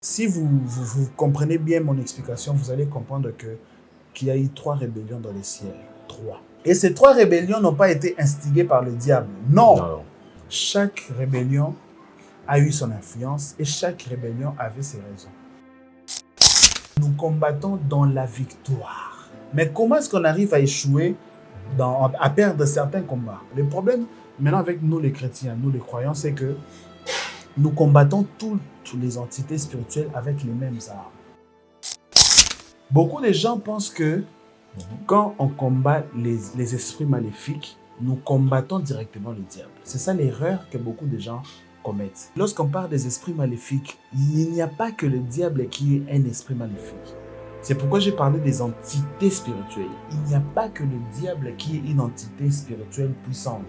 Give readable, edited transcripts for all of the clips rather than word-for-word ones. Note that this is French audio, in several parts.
Si vous comprenez bien mon explication, vous allez comprendre qu'il y a eu 3 rébellions dans les ciels. 3. Et ces 3 rébellions n'ont pas été instigées par le diable. Non. Non. Chaque rébellion a eu son influence et chaque rébellion avait ses raisons. Nous combattons dans la victoire. Mais comment est-ce qu'on arrive à échouer, à perdre certains combats? Le problème maintenant avec nous les chrétiens, nous les croyants, c'est que nous combattons toutes les entités spirituelles avec les mêmes armes. Beaucoup de gens pensent que quand on combat les esprits maléfiques, nous combattons directement le diable. C'est ça l'erreur que beaucoup de gens commettent. Lorsqu'on parle des esprits maléfiques, il n'y a pas que le diable qui est un esprit maléfique. C'est pourquoi j'ai parlé des entités spirituelles. Il n'y a pas que le diable qui est une entité spirituelle puissante.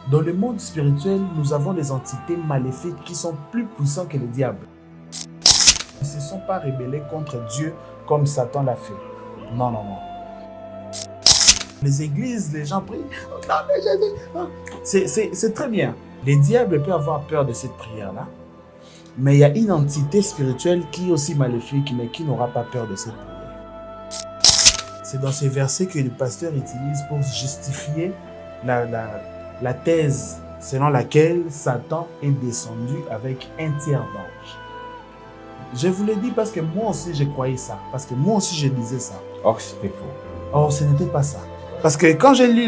Dans le monde spirituel, nous avons des entités maléfiques qui sont plus puissantes que le diable. Ils ne se sont pas rebellés contre Dieu comme Satan l'a fait. Non, non, non. Les églises, les gens prient. Non, mais Jésus. C'est très bien. Les diables peuvent avoir peur de cette prière-là. Mais il y a une entité spirituelle qui est aussi maléfique, mais qui n'aura pas peur de cette prière. C'est dans ces versets que le pasteur utilise pour justifier la thèse selon laquelle Satan est descendu avec un tiers d'ange. Je vous le dis parce que moi aussi je croyais ça, parce que moi aussi je disais ça. Or c'était faux. Or ce n'était pas ça. Parce que quand j'ai lu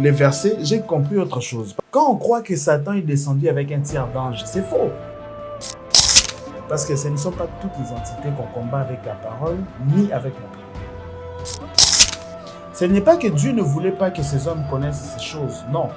les versets, j'ai compris autre chose. Quand on croit que Satan est descendu avec un tiers d'ange, c'est faux. Parce que ce ne sont pas toutes les entités qu'on combat avec la parole, ni avec la prière. Ce n'est pas que Dieu ne voulait pas que ces hommes connaissent ces choses, non.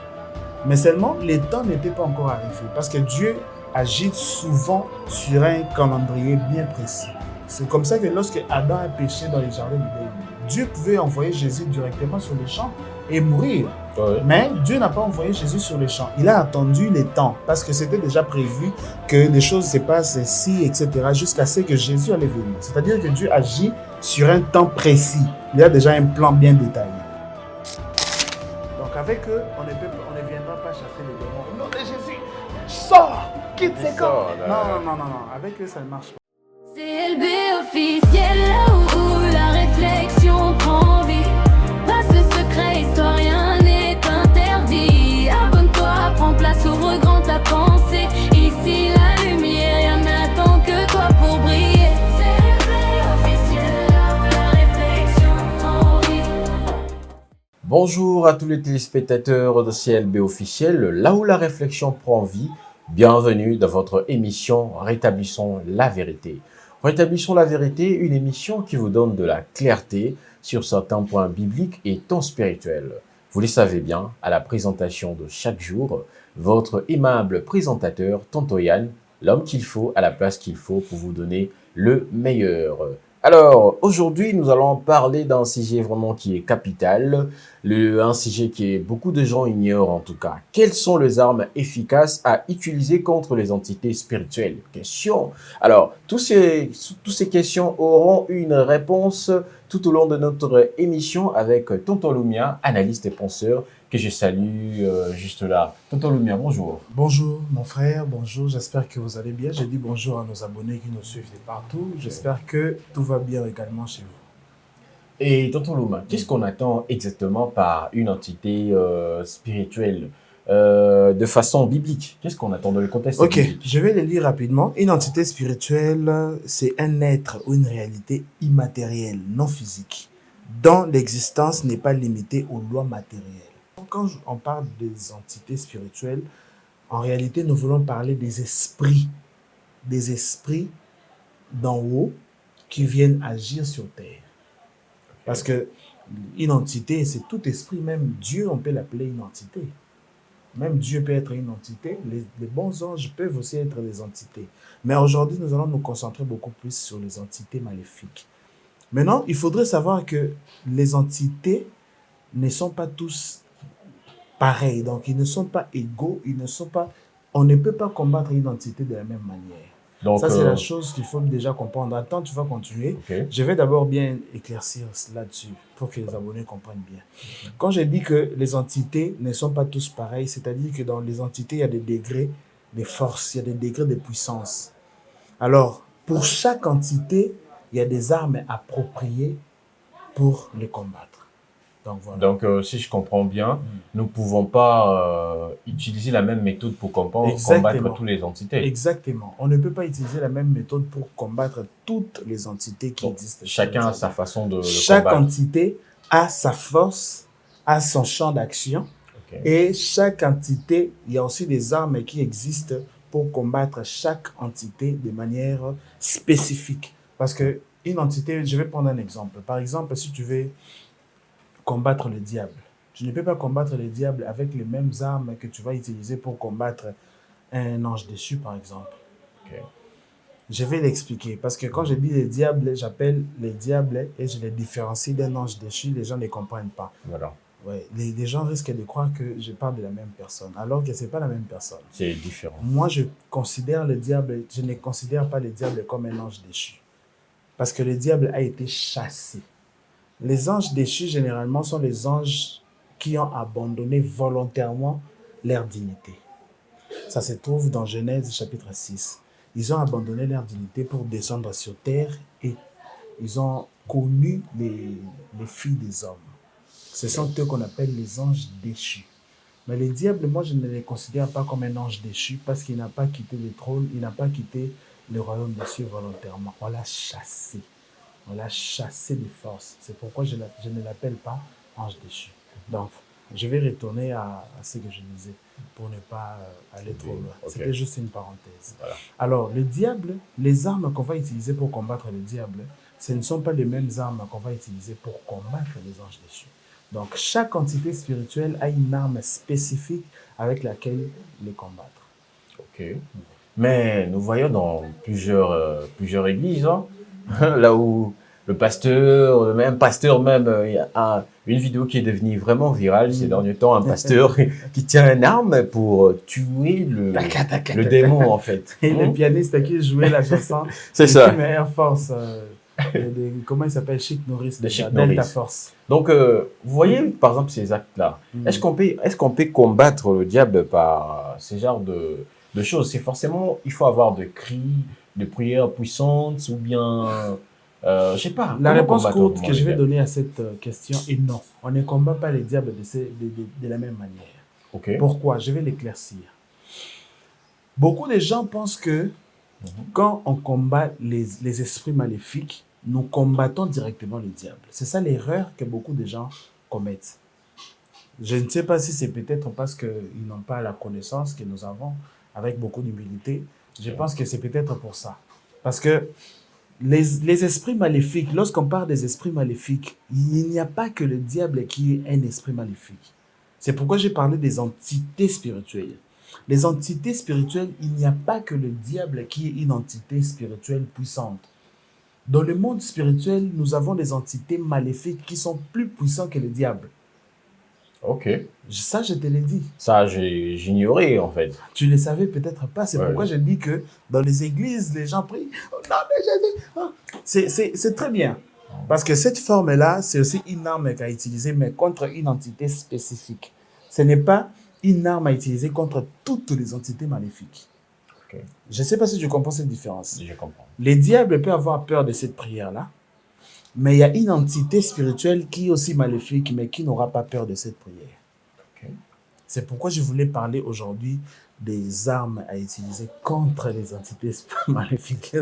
Mais seulement, le temps n'était pas encore arrivé. Parce que Dieu agit souvent sur un calendrier bien précis. C'est comme ça que lorsque Adam a péché dans les jardins d'Éden, Dieu pouvait envoyer Jésus directement sur les champs et mourir. Oui. Mais Dieu n'a pas envoyé Jésus sur les champs. Il a attendu les temps parce que c'était déjà prévu que les choses se passent ainsi, etc. jusqu'à ce que Jésus allait venir. C'est-à-dire que Dieu agit sur un temps précis. Il y a déjà un plan bien détaillé. Donc avec eux, on ne viendra pas chasser les démons. Au nom de Jésus, sors, quitte ces corps. Non. Avec eux, ça ne marche pas. CLB officiel, là où la réflexion prend vie. Pas ce secret, histoire, rien n'est interdit. Abonne-toi, prends place, ouvre grand ta pensée. Ici la lumière, rien n'attend que toi pour briller. CLB officiel, là où la réflexion prend vie. Bonjour à tous les téléspectateurs de CLB officiel, là où la réflexion prend vie. Bienvenue dans votre émission Rétablissons la vérité. Rétablissons la vérité, une émission qui vous donne de la clarté sur certains points bibliques et tant spirituels. Vous le savez bien, à la présentation de chaque jour, votre aimable présentateur, Tonton Yann, l'homme qu'il faut à la place qu'il faut pour vous donner le meilleur. Alors, aujourd'hui, nous allons parler d'un sujet vraiment qui est capital, un sujet que beaucoup de gens ignorent en tout cas. Quelles sont les armes efficaces à utiliser contre les entités spirituelles? Question. Alors, toutes ces questions auront une réponse tout au long de notre émission avec Tonton Lumia, analyste et penseur, que je salue juste là. Tonton Lumia, bonjour. Bonjour mon frère, bonjour, j'espère que vous allez bien. Je dis bonjour à nos abonnés qui nous suivent de partout. J'espère que tout va bien également chez vous. Et Tonton Lumia, qu'est-ce qu'on attend exactement par une entité spirituelle de façon biblique? Qu'est-ce qu'on attend dans le contexte biblique? Je vais le lire rapidement. Une entité spirituelle, c'est un être ou une réalité immatérielle, non physique, dont l'existence n'est pas limitée aux lois matérielles. Quand on parle des entités spirituelles, en réalité, nous voulons parler des esprits d'en haut qui viennent agir sur terre. Parce que une entité, c'est tout esprit, même Dieu, on peut l'appeler une entité. Même Dieu peut être une entité, les bons anges peuvent aussi être des entités. Mais aujourd'hui, nous allons nous concentrer beaucoup plus sur les entités maléfiques. Maintenant, il faudrait savoir que les entités ne sont pas tous pareils. Donc, ils ne sont pas égaux, on ne peut pas combattre une entité de la même manière. Donc, ça, c'est la chose qu'il faut déjà comprendre. Attends, tu vas continuer. Okay. Je vais d'abord bien éclaircir là-dessus pour que les abonnés comprennent bien. Quand je dis que les entités ne sont pas tous pareilles, c'est-à-dire que dans les entités, il y a des degrés de force, il y a des degrés de puissance. Alors, Pour chaque entité, il y a des armes appropriées pour les combattre. Donc, voilà. Donc, si je comprends bien, nous ne pouvons pas utiliser la même méthode pour combattre toutes les entités. Exactement. On ne peut pas utiliser la même méthode pour combattre toutes les entités qui existent. Chacun a sa façon de Chaque combattre. entité a sa force, a son champ d'action. Okay. Et chaque entité, il y a aussi des armes qui existent pour combattre chaque entité de manière spécifique. Parce que une entité, je vais prendre un exemple. Par exemple, si tu veux combattre le diable, tu ne peux pas combattre le diable avec les mêmes armes que tu vas utiliser pour combattre un ange déchu, par exemple. Okay. Je vais l'expliquer. Parce que quand je dis les diables, j'appelle les diables et je les différencie d'un ange déchu. Les gens ne comprennent pas. Voilà. Ouais, les gens risquent de croire que je parle de la même personne, alors que ce n'est pas la même personne. C'est différent. Moi, je considère le diable, je ne considère pas le diable comme un ange déchu. Parce que le diable a été chassé. Les anges déchus, généralement, sont les anges qui ont abandonné volontairement leur dignité. Ça se trouve dans Genèse chapitre 6. Ils ont abandonné leur dignité pour descendre sur terre et ils ont connu les filles des hommes. Ce sont eux qu'on appelle les anges déchus. Mais les diables, moi, je ne les considère pas comme un ange déchu parce qu'il n'a pas quitté le trône, il n'a pas quitté le royaume des cieux volontairement. On l'a chassé. On l'a chassé de force. C'est pourquoi je ne l'appelle pas ange déchu. Donc, je vais retourner à ce que je disais pour ne pas aller trop loin. Okay. C'était juste une parenthèse. Voilà. Alors, le diable, les armes qu'on va utiliser pour combattre le diable, ce ne sont pas les mêmes armes qu'on va utiliser pour combattre les anges déchus. Donc, chaque entité spirituelle a une arme spécifique avec laquelle les combattre. Ok. Mais nous voyons dans plusieurs églises, hein, là où le pasteur, même il y a une vidéo qui est devenue vraiment virale ces derniers temps, un pasteur qui tient une arme pour tuer le démon, en fait. Et le pianiste qui jouait la chanson, c'est ça. Air Force, comment il s'appelle, Chic Norris, de Delta Force. Donc, vous voyez, par exemple, ces actes-là, est-ce qu'on peut combattre le diable par ces genres de choses? C'est forcément, il faut avoir de cris, de prières puissantes, ou bien, je sais pas. La réponse courte que je vais donner à cette question est non. On ne combat pas les diables de la même manière. Okay. Pourquoi? Je vais l'éclaircir. Beaucoup de gens pensent que quand on combat les esprits maléfiques, nous combattons directement le diable. C'est ça l'erreur que beaucoup de gens commettent. Je ne sais pas si c'est peut-être parce qu'ils n'ont pas la connaissance que nous avons avec beaucoup d'humilité. Je pense que c'est peut-être pour ça. Parce que les esprits maléfiques, lorsqu'on parle des esprits maléfiques, il n'y a pas que le diable qui est un esprit maléfique. C'est pourquoi j'ai parlé des entités spirituelles. Les entités spirituelles, il n'y a pas que le diable qui est une entité spirituelle puissante. Dans le monde spirituel, nous avons des entités maléfiques qui sont plus puissantes que le diable. Ok. Ça, je te l'ai dit. Ça, j'ignorais, en fait. Tu ne le savais peut-être pas. C'est pourquoi je dis que dans les églises, les gens prient. Oh, non, mais c'est très bien. Parce que cette forme-là, c'est aussi une arme à utiliser, mais contre une entité spécifique. Ce n'est pas une arme à utiliser contre toutes les entités maléfiques. Okay. Je ne sais pas si tu comprends cette différence. Je comprends. Les diables peuvent avoir peur de cette prière-là, mais il y a une entité spirituelle qui est aussi maléfique, mais qui n'aura pas peur de cette prière. Okay. C'est pourquoi je voulais parler aujourd'hui des armes à utiliser contre les entités maléfiques.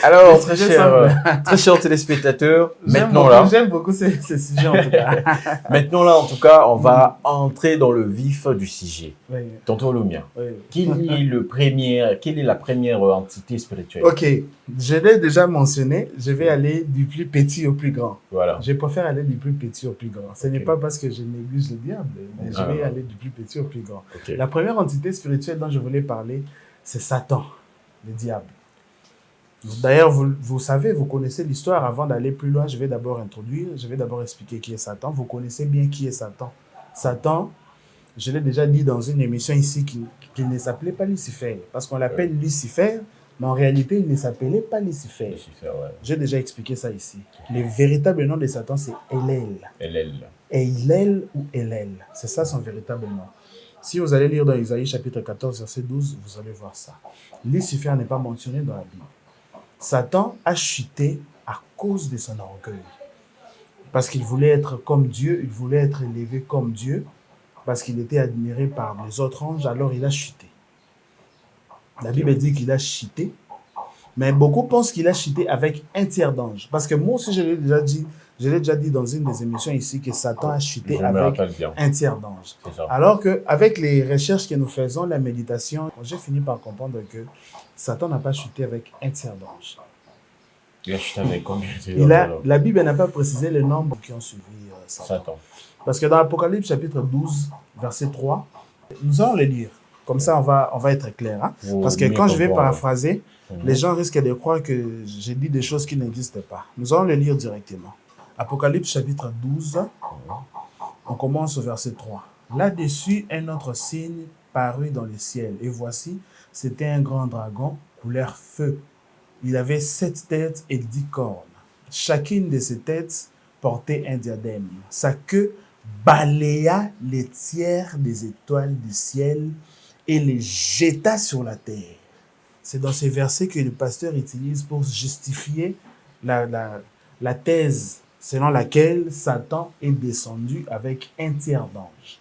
Alors, très chers téléspectateurs, j'aime beaucoup ces sujets en tout cas. Maintenant là, en tout cas, on va entrer dans le vif du sujet. Oui. Tonton Lumia, Oui. quelle est la première entité spirituelle? Ok, je l'ai déjà mentionné, je vais aller du plus petit au plus grand. Voilà. Je préfère aller du plus petit au plus grand. Ce n'est pas parce que je néglige le diable, mais je vais aller du plus petit au plus grand. Okay. La première entité spirituelle dont je voulais parler, c'est Satan, le diable. D'ailleurs, vous savez, vous connaissez l'histoire. Avant d'aller plus loin, je vais d'abord expliquer qui est Satan. Vous connaissez bien qui est Satan. Satan, je l'ai déjà dit dans une émission ici, qu'il ne s'appelait pas Lucifer, parce qu'on l'appelle Lucifer, mais en réalité, il ne s'appelait pas Lucifer. Ouais. J'ai déjà expliqué ça ici. Le véritable nom de Satan, c'est Hélel. Hélel ou Hélel. C'est ça son véritable nom. Si vous allez lire dans Isaïe chapitre 14, verset 12, vous allez voir ça. Lucifer n'est pas mentionné dans la Bible. Satan a chuté à cause de son orgueil. Parce qu'il voulait être comme Dieu, il voulait être élevé comme Dieu, parce qu'il était admiré par les autres anges, alors il a chuté. La Bible dit qu'il a chuté, mais beaucoup pensent qu'il a chuté avec un tiers d'ange. Parce que moi aussi, je l'ai déjà dit dans une des émissions ici que Satan a chuté avec un tiers d'ange. Alors qu'avec les recherches que nous faisons, la méditation, j'ai fini par comprendre que Satan n'a pas chuté avec un tiers d'ange. Il a chuté avec combien? La Bible n'a pas précisé le nombre qui ont suivi Satan. Parce que dans Apocalypse chapitre 12, verset 3, nous allons le lire. Comme ça, on va être clair. Hein? Parce que quand je vais paraphraser, les gens risquent de croire que j'ai dit des choses qui n'existent pas. Nous allons le lire directement. Apocalypse chapitre 12, on commence au verset 3. Là-dessus, un autre signe parut dans le ciel. Et voici, c'était un grand dragon, couleur feu. Il avait 7 têtes et 10 cornes. Chacune de ces têtes portait un diadème. Sa queue balaya les tiers des étoiles du ciel et les jeta sur la terre. C'est dans ces versets que le pasteur utilise pour justifier la thèse selon laquelle Satan est descendu avec un tiers d'ange.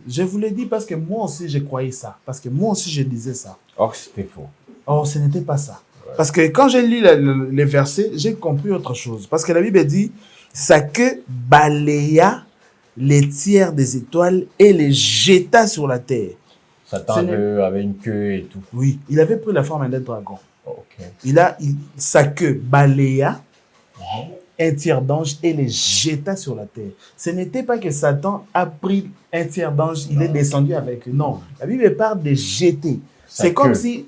Je vous l'ai dit parce que moi aussi je croyais ça, parce que moi aussi je disais ça. Or c'était faux. Or ce n'était pas ça. Parce que quand j'ai lu les versets, j'ai compris autre chose. Parce que la Bible dit, sa queue balaya les tiers des étoiles et les jeta sur la terre. Satan avait une queue et tout. Oui, il avait pris la forme d'un dragon. Okay. Sa queue balaya un tiers d'ange et les jeta sur la terre. Ce n'était pas que Satan a pris un tiers d'ange, il est descendu avec eux. Non, la Bible parle de jeter. C'est comme si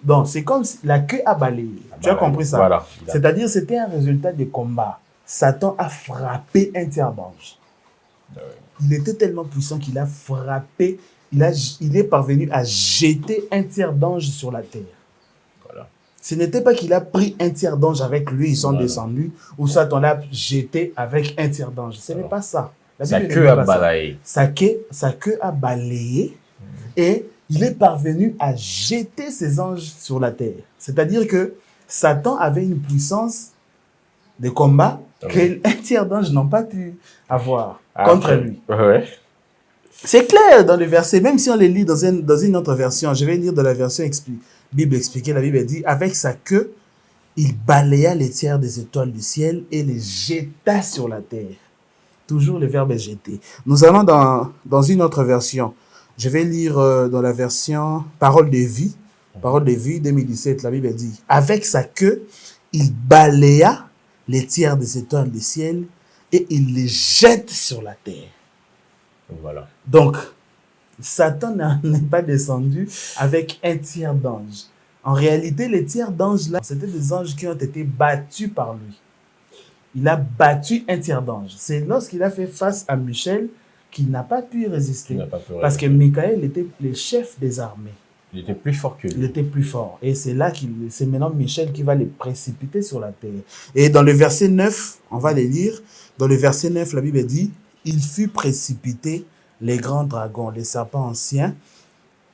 la queue a balayé. Tu as compris ça? Voilà. C'est-à-dire c'était un résultat de combat. Satan a frappé un tiers d'ange. Il était tellement puissant qu'il a frappé, il est parvenu à jeter un tiers d'ange sur la terre. Voilà. Ce n'était pas qu'il a pris un tiers d'ange avec lui, ils sont descendus, ou Satan l'a jeté avec un tiers d'ange. Ce n'est pas ça. Sa queue a balayé. Sa queue a balayé et il est parvenu à jeter ses anges sur la terre. C'est-à-dire que Satan avait une puissance de combat qu'un tiers d'anges n'ont pas pu avoir contre lui. Ouais. C'est clair dans le verset, même si on les lit dans une autre version. Je vais lire dans la version Bible expliquée. La Bible dit, avec sa queue, il balaya les tiers des étoiles du ciel et les jeta sur la terre. Toujours le verbe jeter. Nous allons dans une autre version. Je vais lire dans la version Parole de vie. Parole de vie 2017, la Bible dit, avec sa queue, il balaya les tiers des étoiles du ciel et il les jette sur la terre. Voilà. Donc, Satan n'est pas descendu avec un tiers d'ange. En réalité, les tiers d'anges là, c'était des anges qui ont été battus par lui. Il a battu un tiers d'ange. C'est lorsqu'il a fait face à Michel qu'il n'a pas pu résister. Parce que Michael était le chef des armées. Il était plus fort que lui. Il était plus fort. Et c'est c'est maintenant Michel qui va les précipiter sur la terre. Et dans le verset 9, on va les lire. Dans le verset 9, la Bible dit, il fut précipité les grands dragons, les serpents anciens,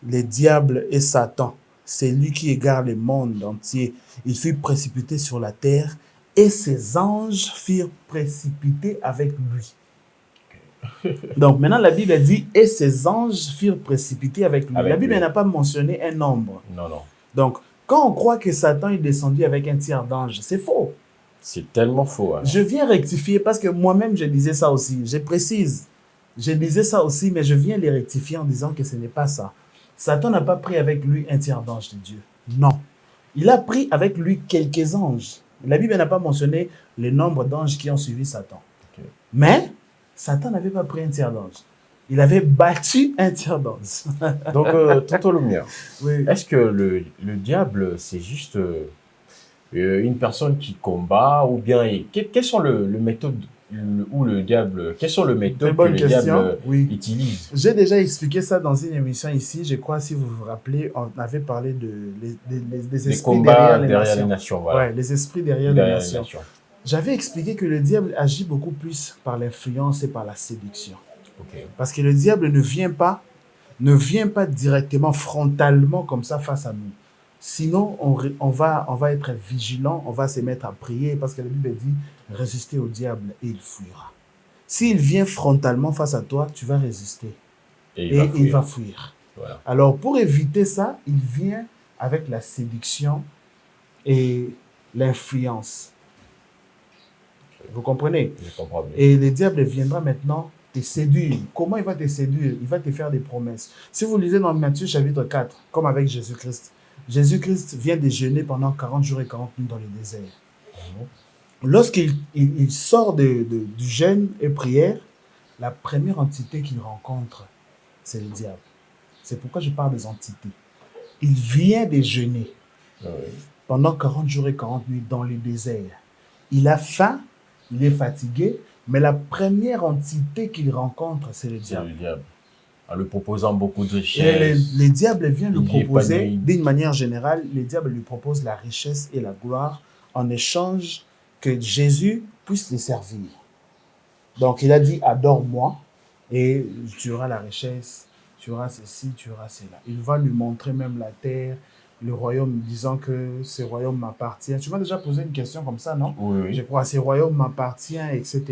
les diables et Satan. C'est lui qui égare le monde entier. Il fut précipité sur la terre et ses anges furent précipités avec lui. Donc maintenant la Bible dit et ses anges furent précipités avec lui. La Bible n'a pas mentionné un nombre. Non. Donc quand on croit que Satan est descendu avec un tiers d'ange, c'est faux. C'est tellement faux. Alors. Je viens rectifier parce que moi-même je disais ça aussi. Je précise. Je disais ça aussi, mais je viens les rectifier en disant que ce n'est pas ça. Satan n'a pas pris avec lui un tiers d'ange de Dieu. Non. Il a pris avec lui quelques anges. La Bible n'a pas mentionné le nombre d'anges qui ont suivi Satan. Okay. Mais Satan n'avait pas pris un tiers d'ange. Il avait battu un tiers d'ange. Donc, tonton Lumière, oui. Est-ce que le diable, c'est juste une personne qui combat ou bien... Quelles sont les méthodes ou le diable, quelles sont les méthodes que le diable utilise? J'ai déjà expliqué ça dans une émission ici. Je crois, si vous vous rappelez, on avait parlé des esprits derrière les nations. Voilà. Ouais, les esprits derrière les nations. J'avais expliqué que le diable agit beaucoup plus par l'influence et par la séduction. Okay. Parce que le diable ne vient pas directement, frontalement, comme ça, face à nous. Sinon, on va être vigilant, on va se mettre à prier parce que la Bible dit résister au diable et il fuira. S'il vient frontalement face à toi, tu vas résister Et et il va fuir. Voilà. Alors, pour éviter ça, il vient avec la séduction et l'influence. Vous comprenez? Je comprends bien. Et le diable viendra maintenant te séduire. Comment il va te séduire? Il va te faire des promesses. Si vous lisez dans Matthieu chapitre 4, comme avec Jésus-Christ, Jésus-Christ vient déjeuner pendant 40 jours et 40 nuits dans le désert. Lorsqu'il sort du jeûne et prière, la première entité qu'il rencontre, c'est le diable. C'est pourquoi je parle des entités. Il vient déjeuner pendant 40 jours et 40 nuits dans le désert. Il a faim, il est fatigué, mais la première entité qu'il rencontre, c'est le C'est diable. le diable. En lui proposant beaucoup de Et richesses. le diable vient lui Il est proposer, épanoui. d'une manière générale, le diable lui propose la richesse et la gloire en échange que Jésus puisse les servir. Donc il a dit, adore-moi et tu auras la richesse, tu auras ceci, tu auras cela. Il va lui montrer même la terre, le royaume, disant que ce royaume m'appartient. Tu m'as déjà posé une question comme ça, non? Oui, Je oui. crois, ce royaume m'appartient, etc.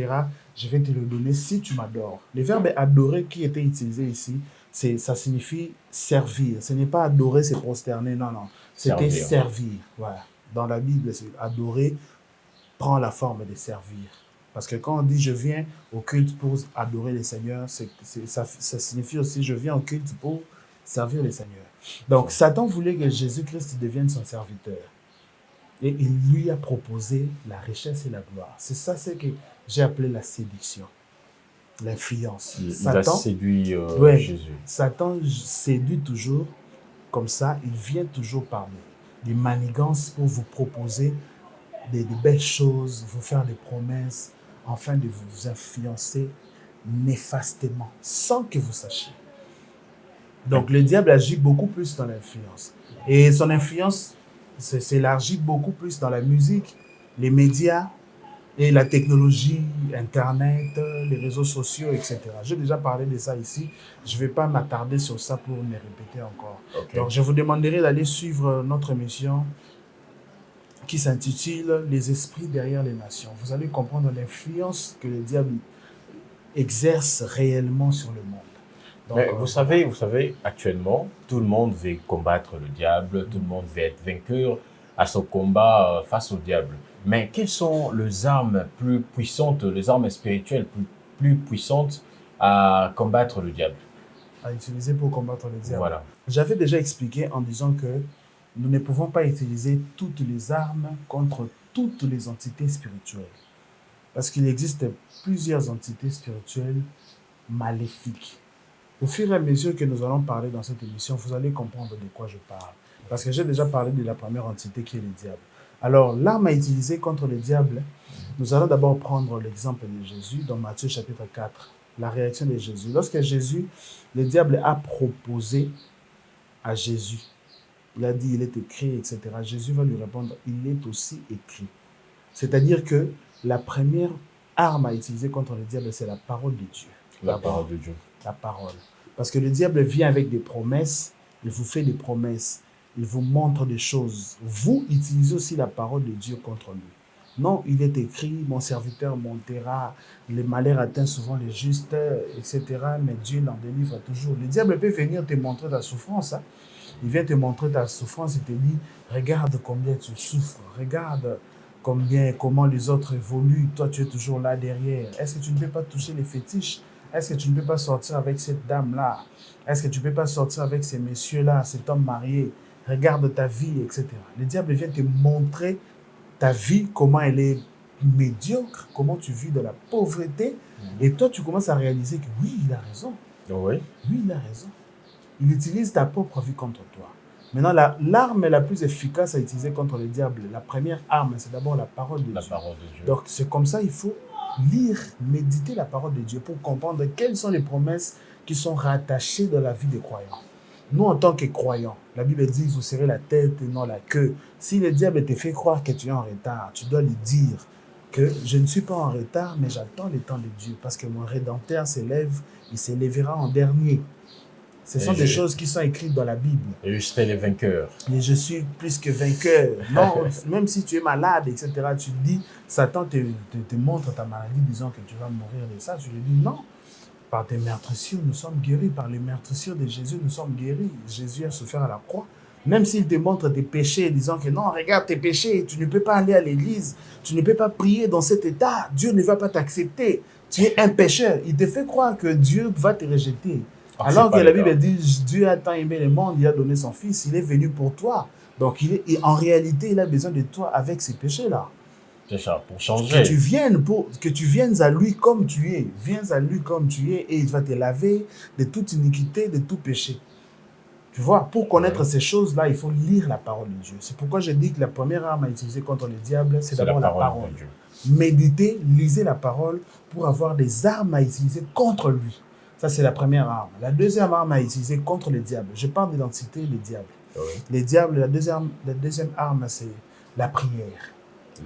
Je vais te le donner si tu m'adores. Le verbe adorer qui était utilisé ici, ça signifie servir. Ce n'est pas adorer, c'est prosterner, non, non. C'était servir. Voilà. Dans la Bible, adorer prend la forme de servir. Parce que quand on dit je viens au culte pour adorer le Seigneur, ça signifie aussi je viens au culte pour servir le Seigneur. Donc Satan voulait que Jésus-Christ devienne son serviteur. Et il lui a proposé la richesse et la gloire. C'est ça ce que j'ai appelé la séduction, l'influence. Il a séduit Jésus. Satan séduit toujours comme ça. Il vient toujours par des manigances pour vous proposer des belles choses, vous faire des promesses, afin de vous influencer néfastement, sans que vous sachiez. Donc le diable agit beaucoup plus dans l'influence. Et son influence s'élargit beaucoup plus dans la musique, les médias et la technologie, Internet, les réseaux sociaux, etc. J'ai déjà parlé de ça ici. Je ne vais pas m'attarder sur ça pour me répéter encore. Okay. Donc je vous demanderai d'aller suivre notre émission qui s'intitule « Les esprits derrière les nations ». Vous allez comprendre l'influence que le diable exerce réellement sur le monde. Donc, mais vous savez, actuellement, tout le monde veut combattre le diable, tout le monde veut être vainqueur à ce combat face au diable. Mais quelles sont les armes plus puissantes, les armes spirituelles plus puissantes à combattre le diable? À utiliser pour combattre le diable. Voilà. J'avais déjà expliqué en disant que nous ne pouvons pas utiliser toutes les armes contre toutes les entités spirituelles. Parce qu'il existe plusieurs entités spirituelles maléfiques. Au fur et à mesure que nous allons parler dans cette émission, vous allez comprendre de quoi je parle. Parce que j'ai déjà parlé de la première entité qui est le diable. Alors, l'arme à utiliser contre le diable, nous allons d'abord prendre l'exemple de Jésus dans Matthieu chapitre 4. La réaction de Jésus. Lorsque Jésus, le diable a proposé à Jésus, il a dit, il est écrit, etc. Jésus va lui répondre, il est aussi écrit. C'est-à-dire que la première arme à utiliser contre le diable, c'est la parole de Dieu. La parole de Dieu. La parole. Parce que le diable vient avec des promesses, il vous fait des promesses, il vous montre des choses. Vous utilisez aussi la parole de Dieu contre lui. Non, il est écrit, mon serviteur montera, les malheurs atteignent souvent les justes, etc. Mais Dieu l'en délivre toujours. Le diable peut venir te montrer ta souffrance. Hein? Il vient te montrer ta souffrance et te dit, regarde combien tu souffres, regarde comment les autres évoluent, toi tu es toujours là derrière. Est-ce que tu ne peux pas toucher les fétiches? Est-ce que tu ne peux pas sortir avec cette dame-là? Est-ce que tu ne peux pas sortir avec ces messieurs-là, cet homme marié? Regarde ta vie, etc. Le diable vient te montrer ta vie, comment elle est médiocre, comment tu vis de la pauvreté. Et toi, tu commences à réaliser que oui, il a raison. Oui. Oui, il a raison. Il utilise ta propre vie contre toi. Maintenant, l'arme la plus efficace à utiliser contre le diable, la première arme, c'est d'abord la parole de Dieu. La parole de Dieu. Donc, c'est comme ça, il faut lire, méditer la parole de Dieu pour comprendre quelles sont les promesses qui sont rattachées dans la vie des croyants. Nous, en tant que croyants, la Bible dit, vous serez la tête et non la queue. Si le diable te fait croire que tu es en retard, tu dois lui dire que je ne suis pas en retard, mais j'attends le temps de Dieu, parce que mon Rédempteur s'élève, il s'élèvera en dernier. Ce sont des choses qui sont écrites dans la Bible. Et je serai le vainqueur. Et je suis plus que vainqueur. Non, même si tu es malade, etc., tu te dis, Satan te montre ta maladie, disant que tu vas mourir de ça. Tu lui dis non. Par tes meurtrissures, nous sommes guéris. Par les meurtrissures de Jésus, nous sommes guéris. Jésus a souffert à la croix. Même s'il te montre tes péchés, disant que non, regarde tes péchés, tu ne peux pas aller à l'église, tu ne peux pas prier dans cet état, Dieu ne va pas t'accepter. Tu es un pécheur. Il te fait croire que Dieu va te rejeter. Alors que la Bible dit, Dieu a tant aimé le monde, il a donné son Fils, il est venu pour toi. Donc, en réalité, il a besoin de toi avec ces péchés-là. C'est ça, pour changer. Que tu viennes à lui comme tu es. Viens à lui comme tu es et il va te laver de toute iniquité, de tout péché. Tu vois, pour connaître ces choses-là, il faut lire la parole de Dieu. C'est pourquoi je dis que la première arme à utiliser contre le diable, c'est d'abord la parole. Méditez, lisez la parole pour avoir des armes à utiliser contre lui. Ça, c'est la première arme. La deuxième arme à utiliser contre le diable. Je parle d'identité, les diables. Oui. Les diables, la deuxième arme, c'est la prière.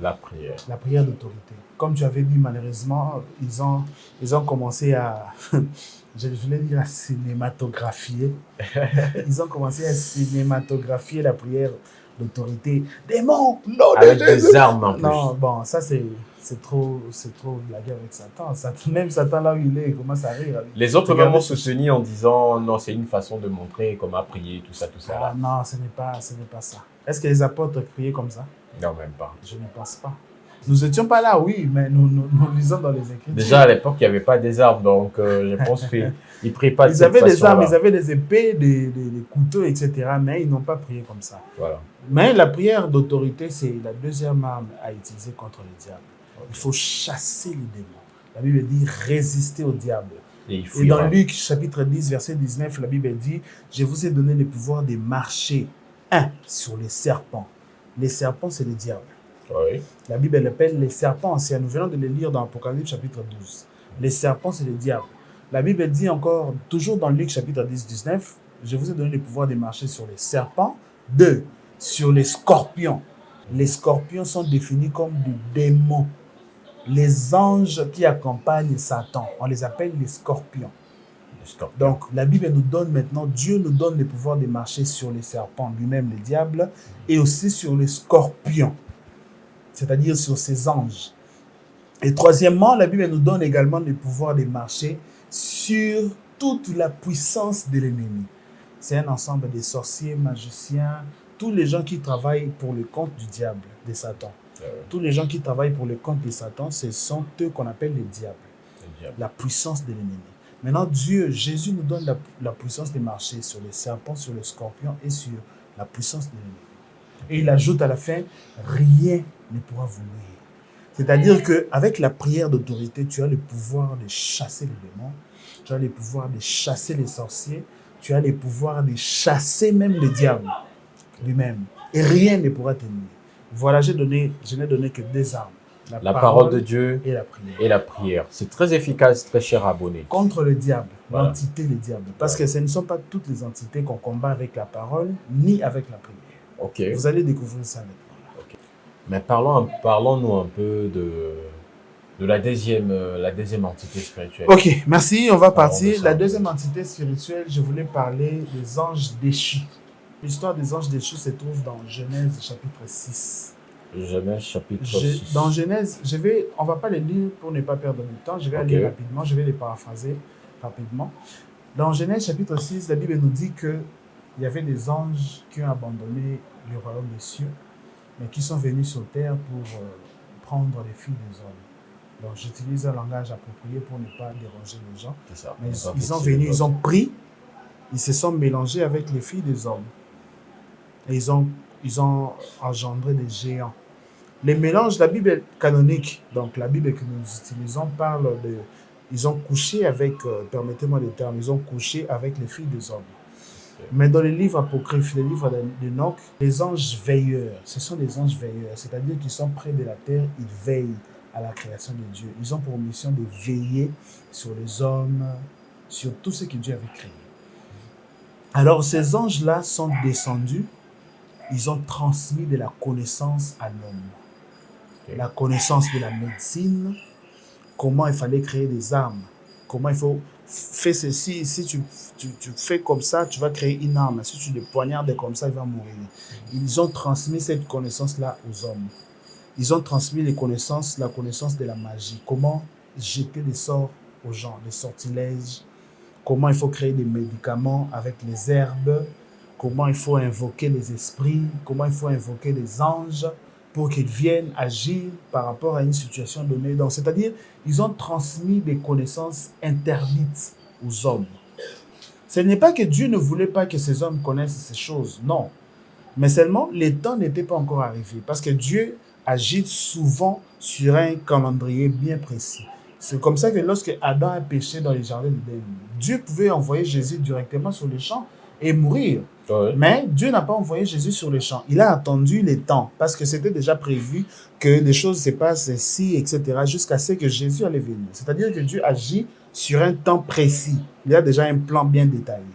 La prière. La prière d'autorité. Comme tu avais dit, malheureusement, ils ont commencé à, je voulais dire à cinématographier. Ils ont commencé à cinématographier la prière d'autorité. Démon, non, avec des armes en plus. Non, bon, ça c'est trop la guerre avec Satan. Même Satan, là où il est, il commence à rire. Les autres même ont soutenu en disant non, c'est une façon de montrer comment prier, tout ça. Ah, non, ce n'est pas ça. Est-ce que les apôtres priaient comme ça? Non, même pas. Je ne pense pas. Nous n'étions pas là, oui, mais nous lisons dans les Écritures. Déjà, à l'époque, il n'y avait pas des armes, donc je pense qu'ils ne priaient pas de cette façon-là. Ils avaient des armes, ils avaient des épées, des couteaux, etc., mais ils n'ont pas prié comme ça. Voilà. Mais la prière d'autorité, c'est la deuxième arme à utiliser contre le diable. Il faut chasser les démons. La Bible dit résister au diable. Et dans Luc, chapitre 10, verset 19, la Bible dit « Je vous ai donné le pouvoir de marcher, sur les serpents. » Les serpents, c'est le diable. Oui. La Bible l'appelle les serpents anciens. Nous venons de le lire dans Apocalypse chapitre 12. Les serpents, c'est le diable. La Bible dit encore, toujours dans Luc chapitre 10, 19, « Je vous ai donné le pouvoir de marcher sur les serpents. » 2. Sur les scorpions. Les scorpions sont définis comme des démons. Les anges qui accompagnent Satan, on les appelle les scorpions. Donc, la Bible nous donne maintenant, Dieu nous donne le pouvoir de marcher sur les serpents, lui-même le diable, et aussi sur les scorpions, c'est-à-dire sur ces anges. Et troisièmement, la Bible nous donne également le pouvoir de marcher sur toute la puissance de l'ennemi. C'est un ensemble de sorciers, magiciens, tous les gens qui travaillent pour le compte du diable, de Satan. Tous les gens qui travaillent pour le compte de Satan, ce sont eux qu'on appelle les diables. La puissance de l'ennemi. Maintenant, Jésus nous donne la puissance de marcher sur les serpents, sur les scorpions et sur la puissance de l'ennemi. Et il ajoute à la fin, rien ne pourra vous nuire. C'est-à-dire qu'avec la prière d'autorité, tu as le pouvoir de chasser les démons, tu as le pouvoir de chasser les sorciers, tu as le pouvoir de chasser même le diable lui-même. Et rien ne pourra te nuire. Voilà, je n'ai donné que deux armes. La parole de Dieu et la prière. C'est très efficace, très cher abonné. Contre le diable, voilà. L'entité le diable. Parce que ce ne sont pas toutes les entités qu'on combat avec la parole, ni avec la prière. Okay. Vous allez découvrir ça maintenant. Okay. Mais parlons-nous un peu de la deuxième entité spirituelle. Ok, merci, on va partir. La deuxième entité spirituelle, je voulais parler des anges déchus. L'histoire des anges déchus se trouve dans Genèse chapitre 6. Genèse chapitre 6. Dans Genèse, on ne va pas les lire pour ne pas perdre du temps. Je vais aller rapidement, je vais les paraphraser rapidement. Dans Genèse chapitre 6, la Bible nous dit qu'il y avait des anges qui ont abandonné le royaume des cieux, mais qui sont venus sur terre pour prendre les filles des hommes. Donc j'utilise un langage approprié pour ne pas déranger les gens. C'est ça. Mais ils sont venus, ils ont pris, ils se sont mélangés avec les filles des hommes. Et ils ont engendré des géants. Les mélanges, la Bible canonique, donc la Bible que nous utilisons, parle de... Ils ont couché avec, permettez-moi le terme, ils ont couché avec les filles des hommes. Okay. Mais dans les livres apocryphes, les livres d'Enoch, les anges veilleurs, ce sont des anges veilleurs, c'est-à-dire qu'ils sont près de la terre, ils veillent à la création de Dieu. Ils ont pour mission de veiller sur les hommes, sur tout ce que Dieu avait créé. Alors ces anges-là sont descendus, ils ont transmis de la connaissance à l'homme. La connaissance de la médecine, comment il fallait créer des armes comment il faut faire ceci. Si tu fais comme ça, tu vas créer une arme. Si tu le poignardes comme ça, il va mourir. Ils ont transmis cette connaissance-là aux hommes. Ils ont transmis la connaissance de la magie. Comment jeter des sorts aux gens, des sortilèges. Comment il faut créer des médicaments avec les herbes. Comment il faut invoquer les esprits. Comment il faut invoquer les anges pour qu'ils viennent agir par rapport à une situation donnée. Donc, c'est-à-dire, ils ont transmis des connaissances interdites aux hommes. Ce n'est pas que Dieu ne voulait pas que ces hommes connaissent ces choses, non. Mais seulement, les temps n'étaient pas encore arrivés. Parce que Dieu agit souvent sur un calendrier bien précis. C'est comme ça que lorsque Adam a péché dans les jardins d'Éden, Dieu pouvait envoyer Jésus directement sur les champs et mourir. Ouais. Mais Dieu n'a pas envoyé Jésus sur les champs. Il a attendu les temps parce que c'était déjà prévu que les choses se passent ainsi, etc. jusqu'à ce que Jésus allait venir. C'est-à-dire que Dieu agit sur un temps précis. Il a déjà un plan bien détaillé.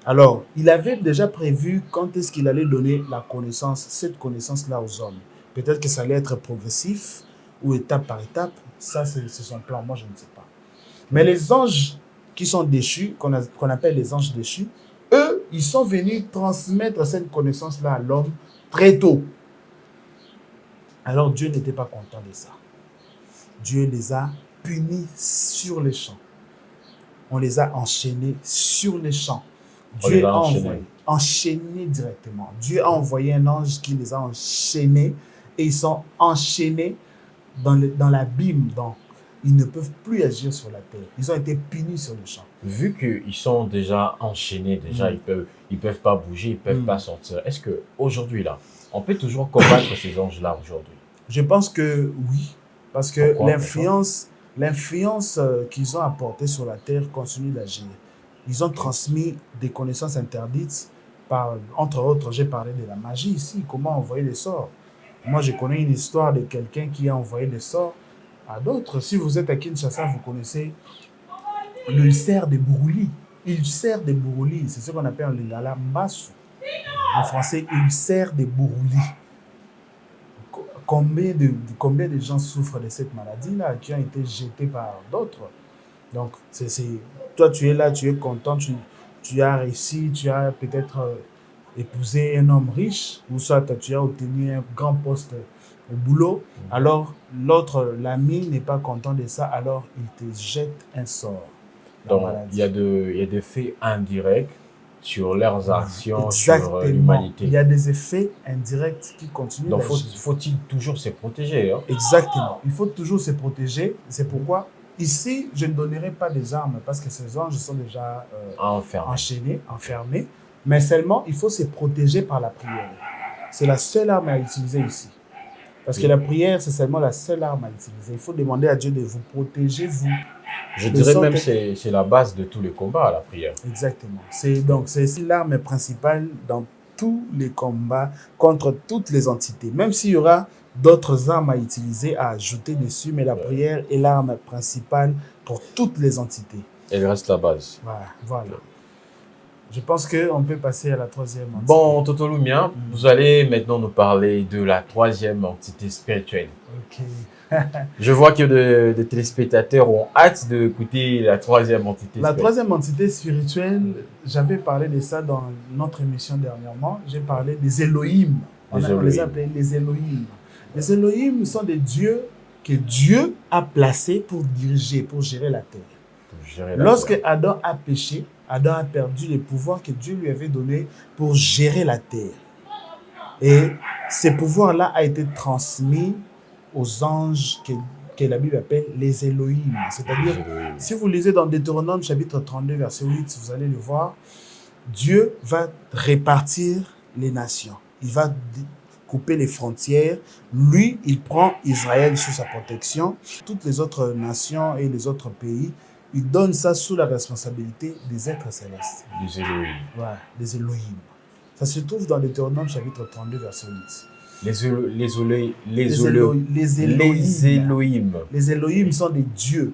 Alors, il avait déjà prévu quand est-ce qu'il allait donner la connaissance, cette connaissance-là aux hommes. Peut-être que ça allait être progressif ou étape par étape. Ça, c'est son plan. Moi, je ne sais pas. Mais les anges qui sont déchus, qu'on appelle les anges déchus, eux, ils sont venus transmettre cette connaissance-là à l'homme très tôt. Alors, Dieu n'était pas content de ça. Dieu les a punis sur les champs. On les a enchaînés sur les champs. Dieu a enchaîné directement. Dieu a envoyé un ange qui les a enchaînés et ils sont enchaînés dans l'abîme. Donc, ils ne peuvent plus agir sur la terre. Ils ont été punis sur le champ. Vu qu'ils sont déjà enchaînés, ils peuvent pas bouger, ils peuvent pas sortir. Est-ce qu'aujourd'hui, là, on peut toujours combattre ces anges-là aujourd'hui? Je pense que oui. Parce que l'influence qu'ils ont apportée sur la terre continue d'agir. Ils ont transmis des connaissances interdites. Entre autres, j'ai parlé de la magie ici, comment envoyer des sorts. Moi, je connais une histoire de quelqu'un qui a envoyé des sorts à d'autres. Si vous êtes à Kinshasa, vous connaissez l'ulcère de Bourouli. Ulcère de Bourouli, c'est ce qu'on appelle en lingala mbasu. En français, ulcère de Bourouli. Combien de gens souffrent de cette maladie-là, qui ont été jetés par d'autres? Donc, toi, tu es là, tu es content, tu as réussi, tu as peut-être épousé un homme riche, ou soit tu as obtenu un grand poste au boulot. Alors, l'ami n'est pas content de ça, alors il te jette un sort. Donc, il y a des effets indirects sur leurs actions, sur l'humanité. Il y a des effets indirects qui continuent. Donc, faut-il toujours se protéger, hein? Exactement. Il faut toujours se protéger. C'est pourquoi, ici, je ne donnerai pas des armes parce que ces anges sont déjà enchaînés, enfermés. Mais seulement, il faut se protéger par la prière. C'est la seule arme à utiliser ici. Parce que la prière, c'est seulement la seule arme à utiliser. Il faut demander à Dieu de vous protéger, vous. Je dirais même que c'est la base de tous les combats, la prière. Exactement. C'est l'arme principale dans tous les combats contre toutes les entités. Même s'il y aura d'autres armes à utiliser, à ajouter dessus, mais la prière est l'arme principale pour toutes les entités. Elle reste la base. Voilà. Je pense qu'on peut passer à la troisième entité. Bon, Toto Lumia, vous allez maintenant nous parler de la troisième entité spirituelle. Ok. Je vois que des téléspectateurs ont hâte d'écouter la troisième entité spirituelle. La troisième entité spirituelle, j'avais parlé de ça dans notre émission dernièrement. J'ai parlé des Elohim. On les appelait les Elohim. Les Elohim sont des dieux que Dieu a placés pour diriger, pour gérer la terre. Lorsque Adam a péché, Adam a perdu les pouvoirs que Dieu lui avait donnés pour gérer la terre. Et ces pouvoirs-là ont été transmis aux anges que la Bible appelle les Elohim. C'est-à-dire, si vous lisez dans Deutéronome chapitre 32, verset 8, vous allez le voir, Dieu va répartir les nations. Il va couper les frontières. Lui, il prend Israël sous sa protection. Toutes les autres nations et les autres pays, il donne ça sous la responsabilité des êtres célestes. Des Elohim. Ouais, des Elohim. Ça se trouve dans Deutéronome chapitre 32, verset 8. Les Elohim. Les Elohim sont des dieux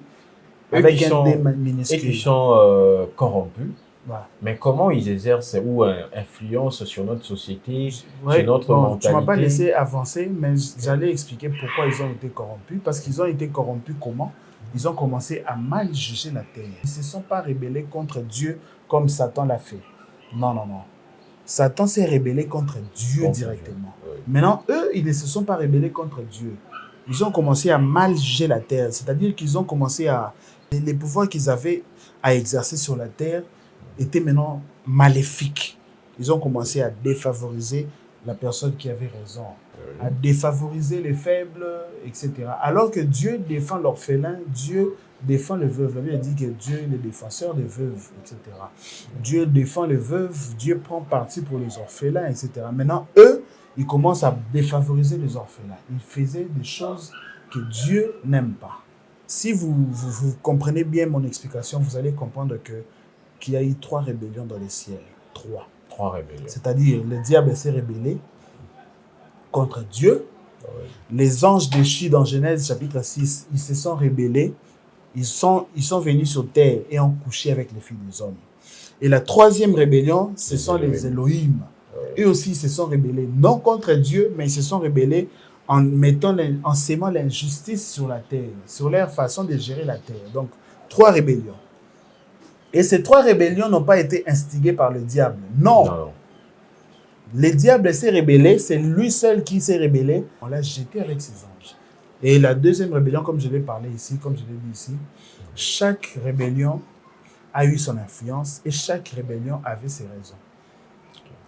avec un D minuscule. Et qui sont corrompus. Voilà. Mais comment ils exercent ou influencent sur notre société, Ouais, sur notre bon, mentalité? tu m'as pas laissé avancer, mais j'allais expliquer pourquoi ils ont été corrompus. Parce qu'ils ont été corrompus comment? Ils ont commencé à mal juger la terre. Ils ne se sont pas rebellés contre Dieu comme Satan l'a fait. Non, non, non. Satan s'est rebellé contre Dieu Contre directement. Dieu, oui. Maintenant, eux, ils ne se sont pas rebellés contre Dieu. Ils ont commencé à mal juger la terre. C'est-à-dire qu'ils ont commencé à... Les pouvoirs qu'ils avaient à exercer sur la terre étaient maintenant maléfiques. Ils ont commencé à défavoriser la personne qui avait raison, à défavoriser les faibles, etc. Alors que Dieu défend l'orphelin, Dieu défend les veuves. La Bible dit que Dieu est le défenseur des veuves, etc. Dieu défend les veuves, Dieu prend parti pour les orphelins, etc. Maintenant, eux, ils commencent à défavoriser les orphelins. Ils faisaient des choses que Dieu n'aime pas. Si vous comprenez bien mon explication, vous allez comprendre qu'il y a eu 3 rébellions dans les ciels. 3. 3 rébellions. C'est-à-dire, le diable s'est rébellé contre Dieu. Oui. Les anges déchus dans Genèse chapitre 6, ils se sont rébellés. Ils sont venus sur terre et ont couché avec les filles des hommes. Et la 3e rébellion, ce sont les Elohim. Eux aussi, ils se sont rébellés, non contre Dieu, mais ils se sont rébellés en sémant l'injustice sur la terre, sur leur façon de gérer la terre. Donc, 3 rébellions. Et ces 3 rébellions n'ont pas été instiguées par le diable. Non. Non. Le diable s'est rébellé, c'est lui seul qui s'est rébellé. On l'a jeté avec ses anges. Et la 2e rébellion, comme je l'ai parlé ici, comme je l'ai dit ici, chaque rébellion a eu son influence et chaque rébellion avait ses raisons.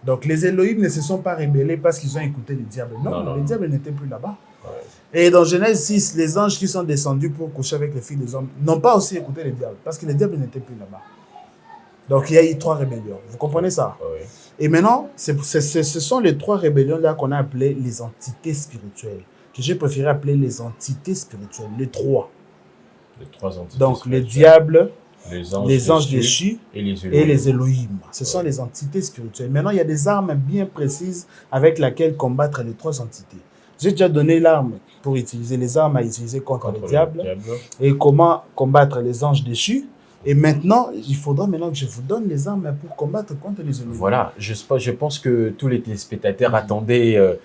Donc les Elohim ne se sont pas rébellés parce qu'ils ont écouté le diable. Non, le diable n'était plus là-bas. Ouais. Et dans Genèse 6, les anges qui sont descendus pour coucher avec les filles des hommes n'ont pas aussi écouté le diable parce que le diable n'était plus là-bas. Donc il y a eu 3 rébellions. Vous comprenez ça? Oui. Et maintenant, ce sont les 3 rébellions-là qu'on a appelées les entités spirituelles. Que j'ai préféré appeler les entités spirituelles, les 3. Les 3 entités. Donc le diable, les anges déchus et les Elohim. Ce sont les entités spirituelles. Maintenant, il y a des armes bien précises avec lesquelles combattre les 3 entités. J'ai déjà donné l'arme pour utiliser les armes à utiliser contre le diable et comment combattre les anges déchus. Et maintenant, il faudra maintenant que je vous donne les armes pour combattre contre les Elohim. Voilà, je pense que tous les téléspectateurs attendaient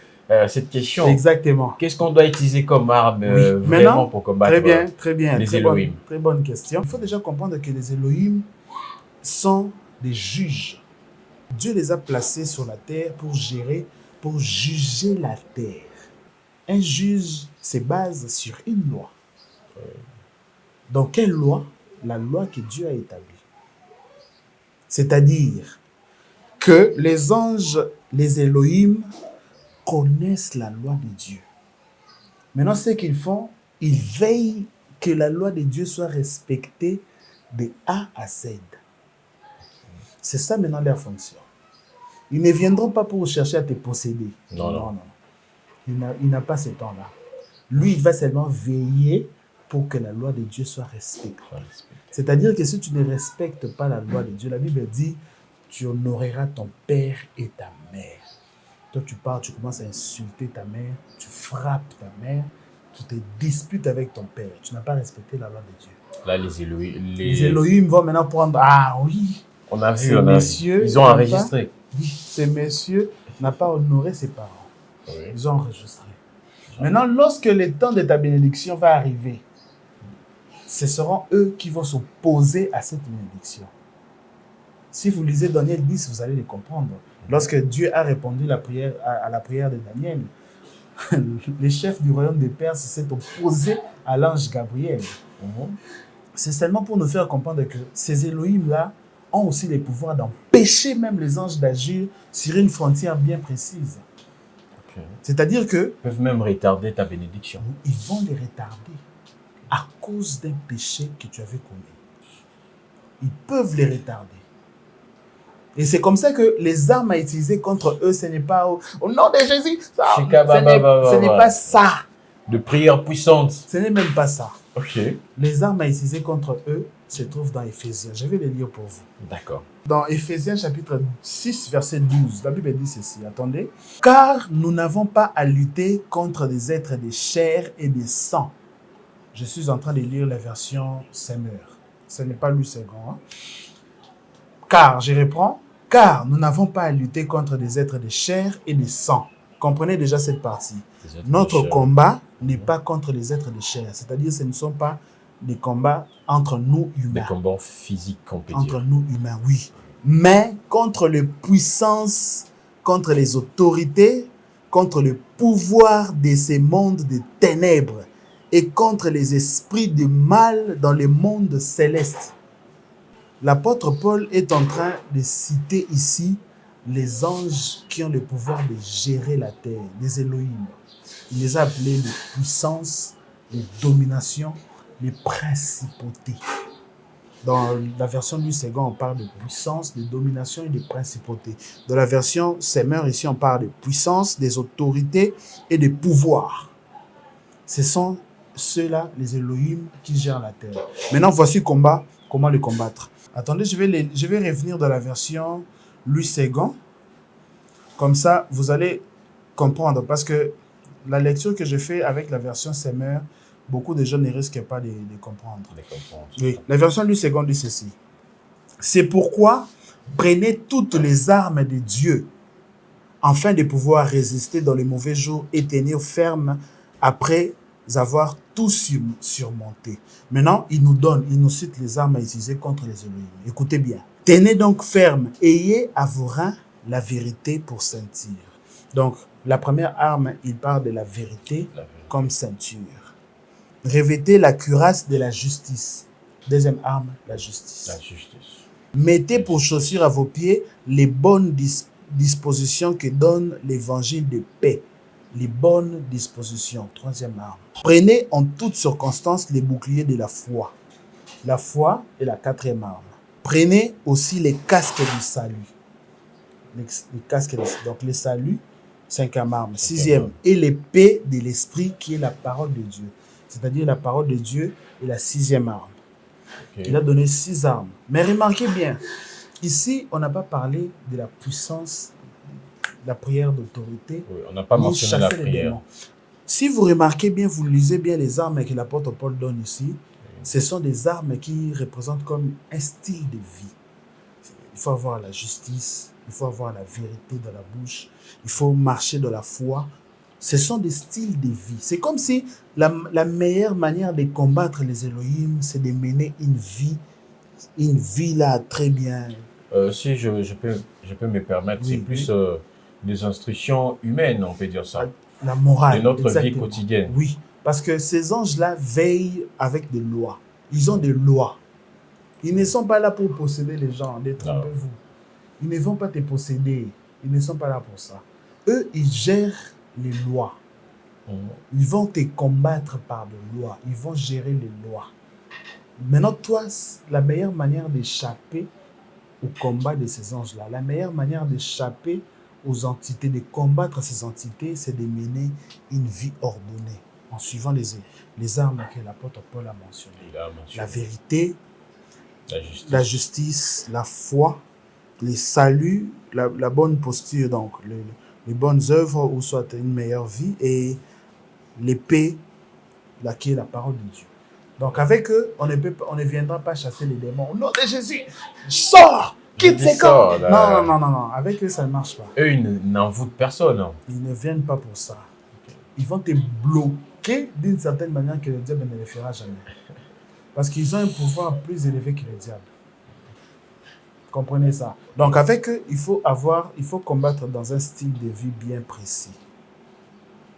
cette question. Exactement. Qu'est-ce qu'on doit utiliser comme arme vraiment pour combattre très bien, les Elohim? Très bonne question. Il faut déjà comprendre que les Elohim sont des juges. Dieu les a placés sur la terre pour juger la terre. Un juge se base sur une loi. Donc, quelle loi? La loi que Dieu a établie. C'est-à-dire que les anges, les Elohim, connaissent la loi de Dieu. Maintenant, ce qu'ils font, ils veillent que la loi de Dieu soit respectée de A à Z. C'est ça maintenant leur fonction. Ils ne viendront pas pour chercher à te posséder. Non. Il n'a pas ce temps-là. Lui, il va seulement veiller pour que la loi de Dieu soit respectée. C'est-à-dire que si tu ne respectes pas la loi de Dieu, la Bible dit, tu honoreras ton père et ta mère. Toi, tu pars, tu commences à insulter ta mère, tu frappes ta mère, tu te disputes avec ton père. Tu n'as pas respecté la loi de Dieu. Là, les Elohim vont maintenant prendre, ah oui, on a vu, ils ont enregistré. Ce monsieur n'a pas honoré ses parents. Oui. Ils ont enregistré. Maintenant, lorsque le temps de ta bénédiction va arriver, ce seront eux qui vont s'opposer à cette bénédiction. Si vous lisez Daniel 10, vous allez les comprendre. Lorsque Dieu a répondu à la prière de Daniel, les chefs du royaume des Perses s'est opposé à l'ange Gabriel. C'est seulement pour nous faire comprendre que ces Elohim-là ont aussi le pouvoir d'empêcher même les anges d'agir sur une frontière bien précise. C'est-à-dire que... Ils peuvent même retarder ta bénédiction. Ils vont les retarder à cause d'un péché que tu avais commis. Ils peuvent les retarder. Et c'est comme ça que les armes à utiliser contre eux, ce n'est pas au nom de Jésus. Ce n'est pas ça. De prière puissante. Ce n'est même pas ça. Ok. Les armes à utiliser contre eux se trouvent dans Éphésiens. Je vais les lire pour vous. D'accord. Dans Éphésiens chapitre 6, verset 12, la Bible dit ceci. Attendez. « Car nous n'avons pas à lutter contre des êtres de chair et de sang. » Je suis en train de lire la version Semeur. Ce n'est pas lui, c'est grand. Car, je reprends, car nous n'avons pas à lutter contre des êtres de chair et de sang. Comprenez déjà cette partie. Notre combat n'est pas contre les êtres de chair. C'est-à-dire ce ne sont pas des combats entre nous humains. Des combats physiques, on peut Entre dire. nous humains, oui. Mais contre les puissances, contre les autorités, contre le pouvoir de ces mondes de ténèbres et contre les esprits du mal dans le monde céleste. L'apôtre Paul est en train de citer ici les anges qui ont le pouvoir de gérer la terre, les Elohim. Il les a appelés les puissances, les dominations, les principautés. Dans la version Louis II, on parle de puissance, de domination et de principautés. Dans la version Semeur, ici, on parle de puissance, des autorités et des pouvoirs. Ce sont ceux-là, les Elohim, qui gèrent la terre. Maintenant, voici comment les combattre. Attendez, je vais revenir dans la version Louis II. Comme ça, vous allez comprendre. Parce que la lecture que je fais avec la version Semeur, beaucoup de gens ne risquent pas de comprendre. Oui. La version Louis II dit ceci. C'est pourquoi prenez toutes les armes de Dieu afin de pouvoir résister dans les mauvais jours et tenir ferme après avoir tout surmonté. Maintenant, il nous cite les armes à utiliser contre les Elohim. Écoutez bien. Tenez donc ferme, ayez à vos reins la vérité pour ceinture. Donc, la première arme, il parle de la vérité comme ceinture. Revêtez la cuirasse de la justice. Deuxième arme, la justice. La justice. Mettez pour chaussures à vos pieds les bonnes dispositions que donne l'évangile de paix. Les bonnes dispositions. Troisième arme. Prenez en toutes circonstances les boucliers de la foi. La foi est la quatrième arme. Prenez aussi les casques du salut. Les casques donc les saluts, cinquième arme. Sixième, et l'épée de l'esprit qui est la parole de Dieu. C'est-à-dire la parole de Dieu est la sixième arme. Okay. Il a donné 6 armes. Mais remarquez bien, ici, on n'a pas parlé de la puissance, de la prière d'autorité. Oui, on n'a pas mentionné la prière. Si vous remarquez bien, vous lisez bien les armes que l'apôtre Paul donne ici, oui. Ce sont des armes qui représentent comme un style de vie. Il faut avoir la justice, il faut avoir la vérité dans la bouche, il faut marcher dans la foi. Ce sont des styles de vie. C'est comme si la meilleure manière de combattre les Elohim, c'est de mener une vie là très bien. Si je peux me permettre, oui, c'est plus des instructions humaines, on peut dire ça. La morale. De notre vie quotidienne. Oui, parce que ces anges-là veillent avec des lois. Ils ont des lois. Ils ne sont pas là pour posséder les gens, détrompez-vous. Ils ne vont pas te posséder. Ils ne sont pas là pour ça. Eux, ils gèrent les lois. Ils vont te combattre par des lois. Ils vont gérer les lois. Maintenant, toi, la meilleure manière d'échapper au combat de ces anges-là, la meilleure manière d'échapper aux entités, de combattre ces entités, c'est de mener une vie ordonnée en suivant les armes que l'apôtre Paul a mentionnées. La vérité, la justice, la foi, les saluts, la bonne posture, donc les bonnes œuvres ou soit une meilleure vie et l'épée, qui est la parole de Dieu. Donc avec eux, on ne viendra pas chasser les démons. Au nom de Jésus, sors, quitte ces corps. Non. Avec eux, ça ne marche pas. Eux, ils n'envoûtent personne. Non. Ils ne viennent pas pour ça. Okay. Ils vont te bloquer d'une certaine manière que le diable ne le fera jamais. Parce qu'ils ont un pouvoir plus élevé que le diable. Comprenez ça. Donc avec eux, il faut combattre dans un style de vie bien précis.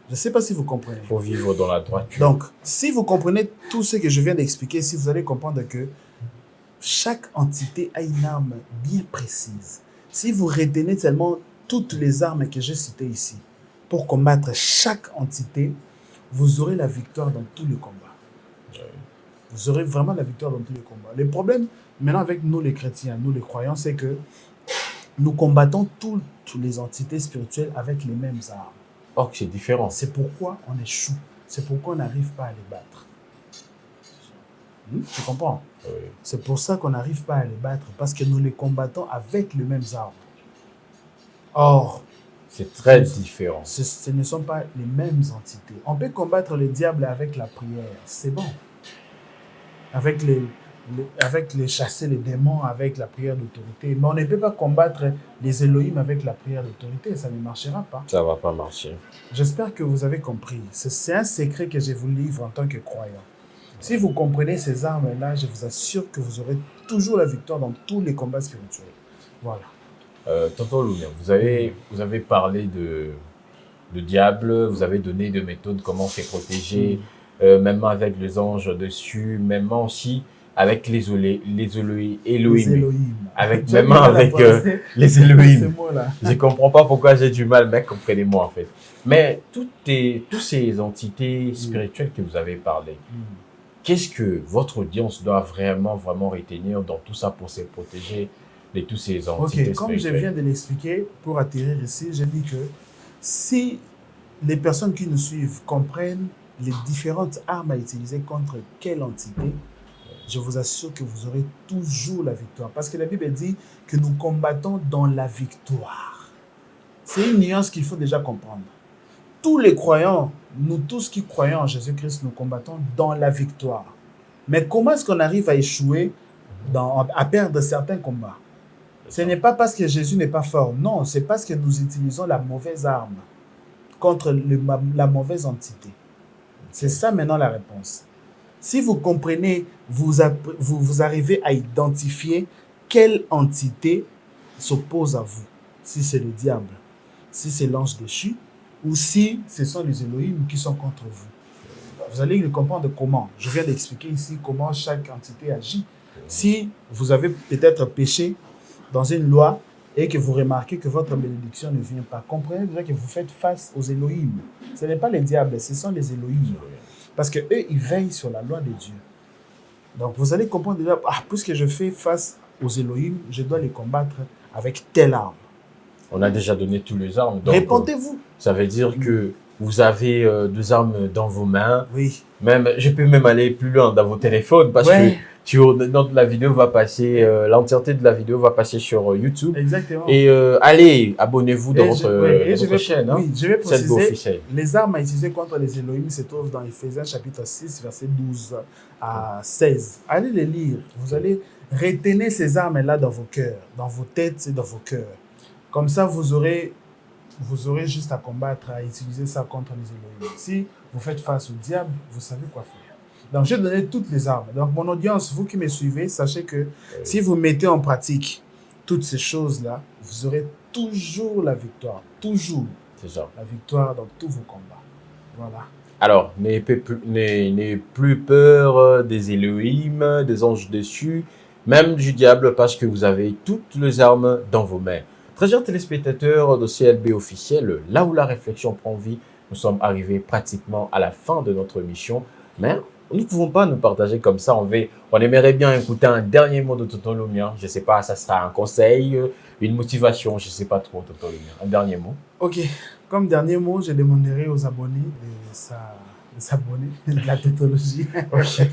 Je ne sais pas si vous comprenez. Il faut vivre dans la droiture. Donc, si vous comprenez tout ce que je viens d'expliquer, si vous allez comprendre que chaque entité a une arme bien précise. Si vous retenez seulement toutes les armes que j'ai citées ici, pour combattre chaque entité, vous aurez la victoire dans tous les combats. Oui. Vous aurez vraiment la victoire dans tous les combats. Le problème, maintenant avec nous les chrétiens, nous les croyants, c'est que nous combattons toutes les entités spirituelles avec les mêmes armes. Oh, c'est différent. C'est pourquoi on échoue. C'est pourquoi on n'arrive pas à les battre. Tu comprends? Oui. C'est pour ça qu'on n'arrive pas à les battre, parce que nous les combattons avec les mêmes armes. Or, c'est très différent. Ce ne sont pas les mêmes entités. On peut combattre le diable avec la prière, c'est bon. Avec avec les chasser les démons avec la prière d'autorité. Mais on ne peut pas combattre les Elohim avec la prière d'autorité, ça ne marchera pas. Ça ne va pas marcher. J'espère que vous avez compris. C'est un secret que je vous livre en tant que croyant. Si vous comprenez ces armes-là, je vous assure que vous aurez toujours la victoire dans tous les combats spirituels. Voilà. Tonton Lumia, vous avez parlé de diable, vous avez donné des méthodes, comment se protéger, même avec les anges dessus, même aussi avec les Elohim. Avec, même avec les Elohim. Je ne comprends pas pourquoi j'ai du mal, mais comprenez-moi en fait. Mais toutes ces entités spirituelles que vous avez parlé, qu'est-ce que votre audience doit vraiment retenir dans tout ça pour se protéger de tous ces entités spirituelles? Comme je viens de l'expliquer, pour atterrir ici, j'ai dit que si les personnes qui nous suivent comprennent les différentes armes à utiliser contre quelle entité, je vous assure que vous aurez toujours la victoire. Parce que la Bible dit que nous combattons dans la victoire. C'est une nuance qu'il faut déjà comprendre. Tous les croyants, nous tous qui croyons en Jésus-Christ, nous combattons dans la victoire. Mais comment est-ce qu'on arrive à échouer, à perdre certains combats? Ce n'est pas parce que Jésus n'est pas fort. Non, c'est parce que nous utilisons la mauvaise arme contre la mauvaise entité. C'est ça maintenant la réponse. Si vous comprenez, vous arrivez à identifier quelle entité s'oppose à vous. Si c'est le diable, si c'est l'ange déchu, ou si ce sont les Elohim qui sont contre vous. Vous allez le comprendre comment. Je viens d'expliquer ici comment chaque entité agit. Si vous avez peut-être péché dans une loi et que vous remarquez que votre bénédiction ne vient pas, comprenez déjà que vous faites face aux Elohim. Ce n'est pas les diables, ce sont les Elohim. Parce qu'eux, ils veillent sur la loi de Dieu. Donc, vous allez comprendre déjà, puisque je fais face aux Elohim, je dois les combattre avec telle arme. On a déjà donné tous les armes. Donc, répondez-vous. Ça veut dire que vous avez deux armes dans vos mains. Oui. Même, je peux même aller plus loin dans vos téléphones parce que la vidéo va passer, l'entièreté de la vidéo va passer sur YouTube. Exactement. Et allez, abonnez-vous dans votre chaîne. Oui, je vais préciser, les armes à utiliser contre les Elohim se trouvent dans Ephésiens chapitre 6, verset 12 à 16. Allez les lire. Vous allez retenir ces armes-là dans vos cœurs, dans vos têtes et dans vos cœurs. Comme ça, vous aurez juste à combattre, à utiliser ça contre les Elohim. Si vous faites face au diable, vous savez quoi faire. Donc, j'ai donné toutes les armes. Donc, mon audience, vous qui me suivez, sachez que si vous mettez en pratique toutes ces choses-là, vous aurez toujours la victoire. Toujours. C'est ça. La victoire dans tous vos combats. Voilà. Alors, n'ayez plus peur des Elohim, des anges dessus, même du diable, parce que vous avez toutes les armes dans vos mains. Très chers téléspectateurs de CLB officiel, là où la réflexion prend vie, nous sommes arrivés pratiquement à la fin de notre émission, mais nous ne pouvons pas nous partager comme ça. On aimerait bien écouter un dernier mot de Tonton Lumia. Je ne sais pas, ça sera un conseil, une motivation, je ne sais pas trop, Tonton Lumia. Un dernier mot. Ok, comme dernier mot, je demanderai aux abonnés de s'abonner de la tautologie. Okay.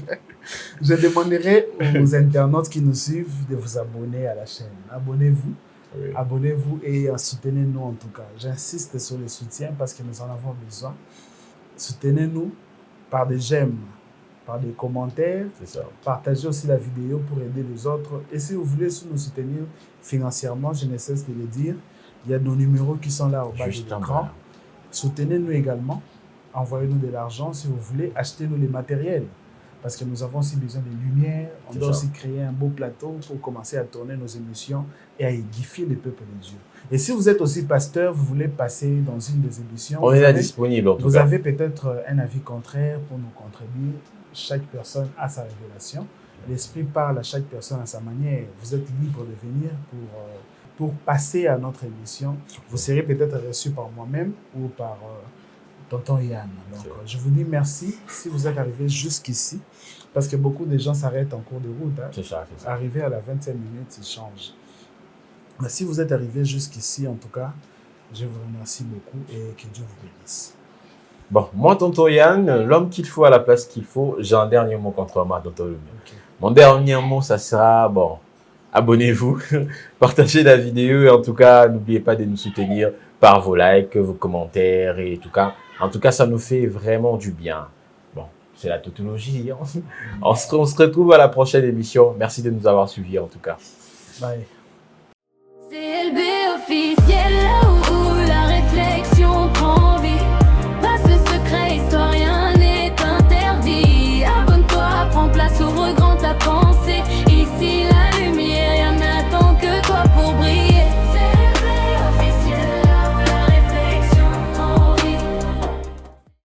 Je demanderai aux internautes qui nous suivent de vous abonner à la chaîne. Abonnez-vous. Oui. Abonnez-vous et soutenez-nous en tout cas. J'insiste sur le soutien parce que nous en avons besoin. Soutenez-nous par des j'aime, par des commentaires. C'est ça. Partagez aussi la vidéo pour aider les autres. Et si vous voulez nous soutenir financièrement, je ne cesse de le dire, il y a nos numéros qui sont là au bas de l'écran. Soutenez-nous également. Envoyez-nous de l'argent si vous voulez. Achetez-nous les matériels. Parce que nous avons aussi besoin de lumière. On doit aussi créer un beau plateau pour commencer à tourner nos émissions et à édifier le peuple de Dieu. Et si vous êtes aussi pasteur, vous voulez passer dans une des émissions, on est là disponible en tout cas. Vous avez peut-être un avis contraire pour nous contribuer. Chaque personne a sa révélation. L'Esprit parle à chaque personne à sa manière. Vous êtes libre de venir pour passer à notre émission. Vous serez peut-être reçu par moi-même ou par Tonton Yann. Donc, je vous dis merci si vous êtes arrivé jusqu'ici, parce que beaucoup de gens s'arrêtent en cours de route. Hein. C'est ça. Arrivé à la 25 minutes, ils changent. Mais si vous êtes arrivé jusqu'ici, en tout cas, je vous remercie beaucoup et que Dieu vous bénisse. Bon, moi, Tonton Yann, l'homme qu'il faut à la place qu'il faut, j'ai un dernier mot contre moi, Tonton Lumia. Okay. Mon dernier mot, ça sera, abonnez-vous, partagez la vidéo et en tout cas, n'oubliez pas de nous soutenir par vos likes, vos commentaires et en tout cas, ça nous fait vraiment du bien. Bon, c'est la tautologie. On se retrouve à la prochaine émission. Merci de nous avoir suivis en tout cas. Bye. CLB officiel.